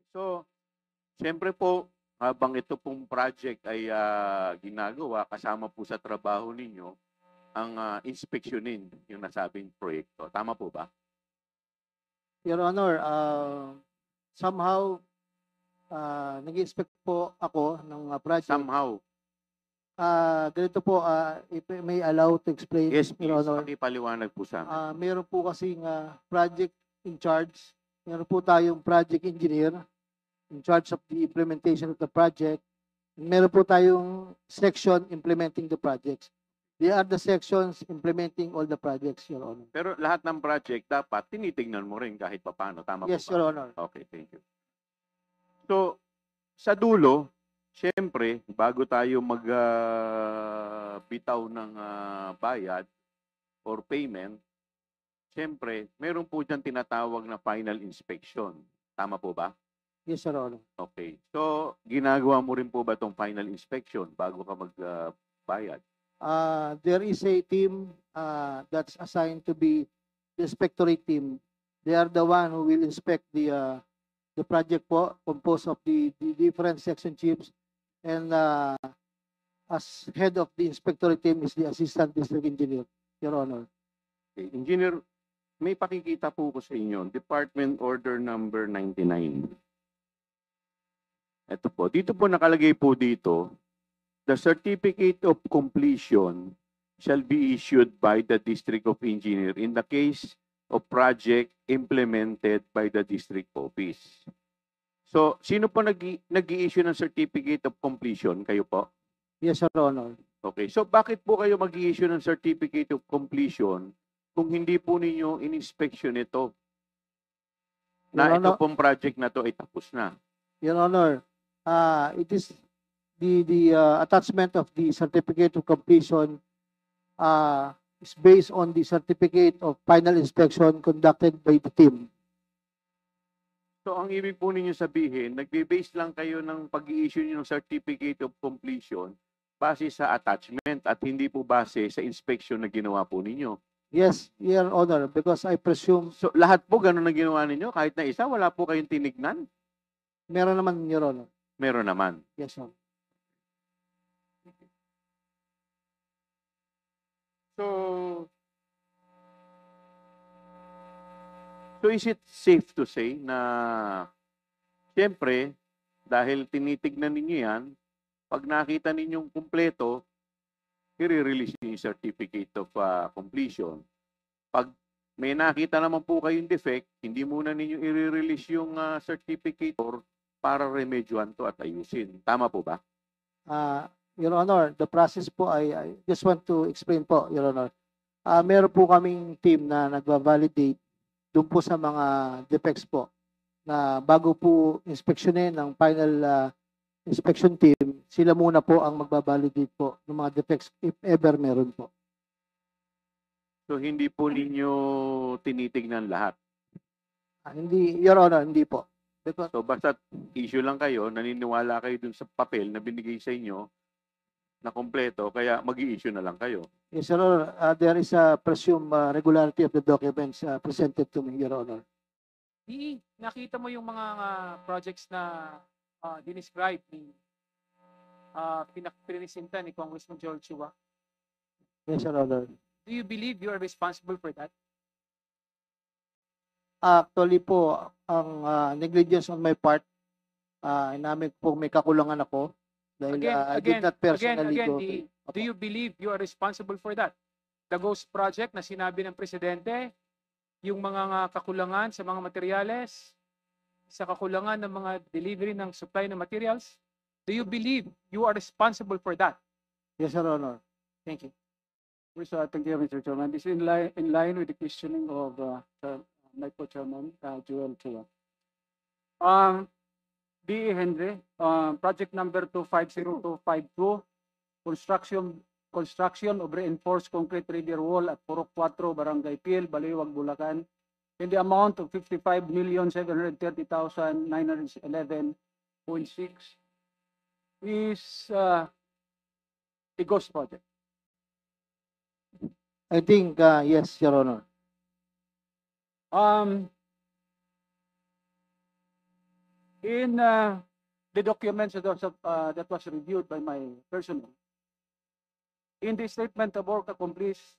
So, siyempre po, habang ito pong project ay ginagawa, kasama po sa trabaho ninyo, ang inspeksyonin yung nasabing proyekto. Tama po ba? Your Honor, somehow, nag-inspect po ako ng project. Somehow. Ganito po, if I may allow to explain, Yes, Your please. Honor. Pakipaliwanag po sa amin. Meron po kasing project in charge. Meron po tayong project engineer in charge of the implementation of the project. Meron po tayong section implementing the projects. They are the sections implementing all the projects, Your Honor. Pero lahat ng project dapat tinitingnan mo rin kahit papaano. Tama Yes, po ba? Your Honor. Okay, thank you. So, sa dulo, siyempre, bago tayo magbitaw ng bayad or payment, siyempre, meron po dyan tinatawag na final inspection. Tama po ba? Yes, Your Honor. Okay. So, ginagawa mo rin po ba itong final inspection bago ka magbayad? There is a team that's assigned to be the inspectorate team. They are the one who will inspect the project po, composed of the different section chiefs, and as head of the inspectorate team is the assistant district engineer, Your Honor. Okay. Engineer, may pakikita po ko sa inyo, Department Order Number 99. Ito po. Dito po nakalagay po dito, the certificate of completion shall be issued by the District of Engineer in the case of project implemented by the district office. So, sino po nag-i-issue ng certificate of completion? Kayo po? Yes, Your Honor. Okay. So, bakit po kayo mag-i-issue ng certificate of completion kung hindi po ninyo in-inspection ito? Na Your ito Honor, pong project na to ay tapos na. Your Honor, it is the attachment of the certificate of completion is based on the certificate of final inspection conducted by the team. So, ang ibig po ninyo sabihin, nagbe-base lang kayo ng pag-i-issue nyo ng certificate of completion base sa attachment at hindi po base sa inspection na ginawa po ninyo. Yes, Your Honor, because I presume So, lahat po ganun na ginawa ninyo? Kahit na isa, wala po kayong tinignan? meron naman, Your Honor. Meron naman. Yes, Your Honor. So is it safe to say na siyempre, dahil tinitignan ninyo yan, pag nakita ninyong kumpleto, i-release niyo yung certificate of completion. Pag may nakita naman po kayong defect, hindi muna ninyo i-release yung certificate or para remedyohan to at ayusin. Tama po ba? Your Honor, the process po I just want to explain po, Your Honor. Meron po kaming team na nagva-validate doon po sa mga defects po na bago po inspeksyonin ng final inspection team, sila muna po ang magbabalidate po ng mga defects if ever meron po. So hindi po ninyo tinitignan lahat. Hindi, Your Honor, hindi po. Because, So basta issue lang kayo, naniniwala kayo dun sa papel na binigay sa inyo na kompleto, kaya mag-i-issue na lang kayo. yes, Your Honor, there is a presumed regularity of the documents presented to me, Your Honor. Nakita mo yung mga projects na dinescribe ni pinakpresenta ni Congressman Joel Chua. Yes, Your Honor. Do you believe you are responsible for that? Actually po, ang negligence on my part, namin po may kakulangan ako dahil I did not personally go to. Do you believe you are responsible for that? The Ghost Project na sinabi ng Presidente, yung mga kakulangan sa mga materyales, sa kakulangan ng mga delivery ng supply ng materials, do you believe you are responsible for that? Yes, Your Honor. Thank you. Yes, thank you, Mr. Chairman. This is in line with the questioning of my co-chairman, Joel Chua. D. Henry, project number 250252, construction of reinforced concrete river wall at Purok 4, Barangay Pil, Baliwag, Bulacan, in the amount of 55,730,911.6 is a ghost project. I think, yes, Your Honor. In the documents that was reviewed by my personnel, in the statement of work accomplished,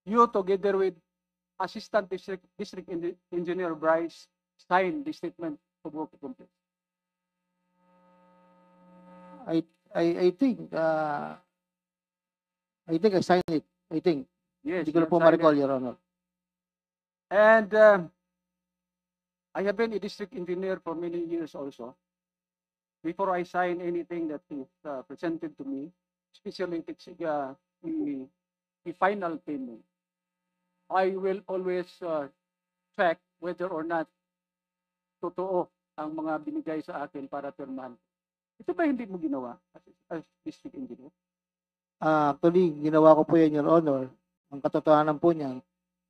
you together with Assistant District Engineer Bryce signed the statement of work accomplished. I think I signed it. I think. Yes, Hindi ko you na po have signed ma-recall, it. Your Honor. And I have been a district engineer for many years also. Before I sign anything that is presented to me, especially if it's the final payment, I will always check whether or not totoo ang mga binigay sa akin para pirmahan. Ito ba hindi mo ginawa as district engineer? Actually, ginawa ko po yan, Your Honor. Ang katotohanan po niyan,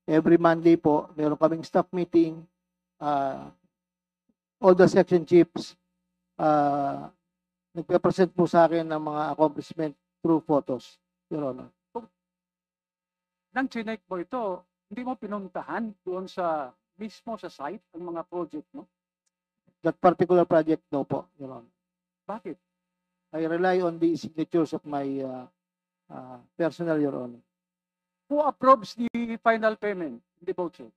every Monday po, meron kaming staff meeting, all the section chiefs, nagpe-present po sa akin ng mga accomplishment through photos, Your Honor. Nang chinek mo ito, hindi mo pinuntahan doon sa mismo sa site ang mga project mo? That particular project, no po, Your Honor. Bakit? I rely on the signatures of my personnel, Your Honor. Who approves the final payment, the voucher?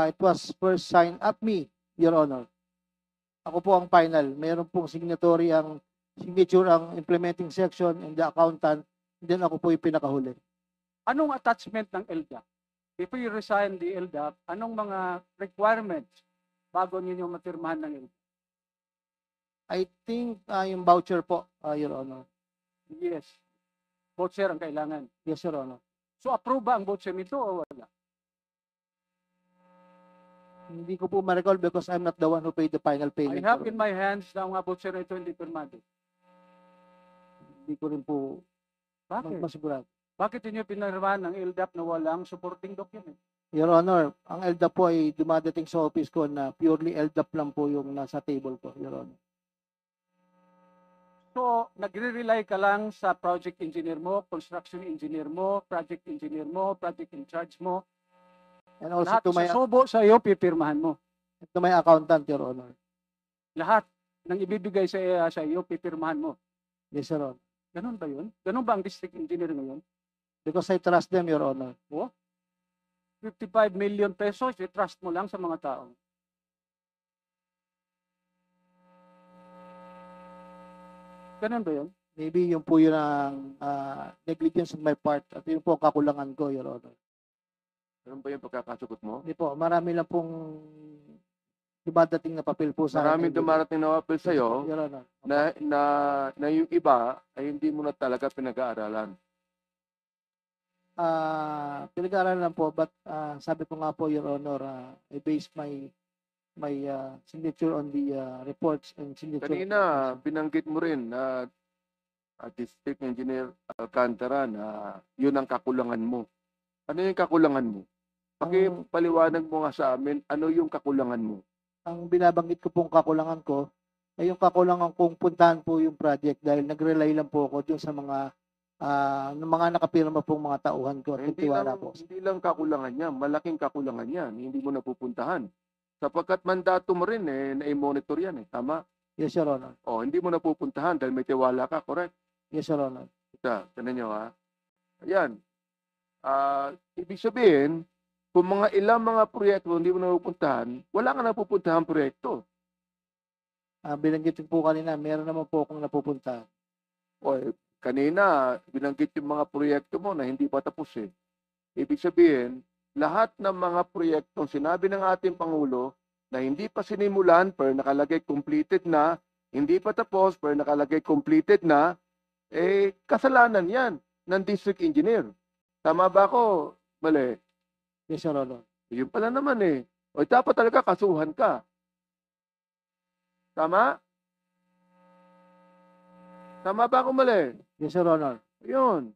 It was first signed at me, Your Honor. Ako po ang final. Meron pong signature ang implementing section and the accountant. Then ako po yung pinakahuli. Anong attachment ng LDAP? If you resign the LDAP, anong mga requirements bago ninyo matirmahan ng LDAP? I think yung voucher po, Your Honor. Yes. Voucher ang kailangan. Yes, Your Honor. So approve ba ang voucher nito o wala? Hindi ko po ma-recall because I'm not the one who paid the final I payment. have Your in my hands na ang voucher nito hindi pirmado. Honor. Hindi ko rin po Bakit? masigurado. Bakit inyo pinirmahan ng LDAP na walang supporting document? Your Honor, ang LDAP po ay dumadating sa office ko na purely LDAP lang po yung nasa table ko, Your Honor. So, nagre-rely ka lang sa project engineer mo, construction engineer mo, project engineer mo, project in charge mo. And also Lahat susubo sa iyo, pipirmahan mo. to my accountant, Your Honor. Lahat ng ibibigay sa iyo, pipirmahan mo. Yes, Your Honor. Ganun ba yun? Ganun ba ang district engineer ngayon? Because I trust them, Your Honor. 55 million pesos, i-trust mo lang sa mga tao. Ganun ba yun? Maybe yung po yun ang negligence on my part at yun po ang kakulangan ko, Your Honor. Ano ba yung pagkakasagot mo? Hindi po, marami lang pong dumadating na papel po sa Maraming akin. dumarating na apel sa'yo Your Honor. na yung iba ay hindi mo na talaga pinag-aaralan. Pinag-aaralan lang po, but sabi ko nga po, Your Honor, I base my signature on the reports and signature. Kanina, binanggit mo rin na District Engineer Alcantara na yun ang kakulangan mo. Ano yung kakulangan mo? Pakipaliwanag mo nga sa amin, ano yung kakulangan mo? Ang binabanggit ko pong kakulangan ko ay yung kakulangan kong puntahan po yung project dahil nag-rely lang po ako dun sa mga nakapirma pong mga tauhan ko at tiwala po. Hindi lang kakulangan niya, malaking kakulangan yan. Hindi mo napupuntahan. Sapagkat mandato mo rin na-monitor yan tama? Yes, Your Honor. Hindi mo napupuntahan dahil may tiwala ka, correct? Yes, Your Honor. Tignan nyo Ayan. Ibig sabihin, kung mga ilang mga proyekto hindi mo napupuntahan, wala ka napupuntahan proyekto. Binanggit po kanina, meron naman po akong napupuntahan. Kanina, binanggit yung mga proyekto mo na hindi pa tapos Ibig sabihin, lahat ng mga proyektong sinabi ng ating Pangulo na hindi pa sinimulan pero nakalagay completed na, hindi pa tapos pero nakalagay completed na, kasalanan yan ng district engineer. Tama ba ako? Mali. Yes, Your Honor. Yun pala naman dapat talaga kasuhan ka. Tama? Tama ba ako mali? Yes, Your Honor. Yun.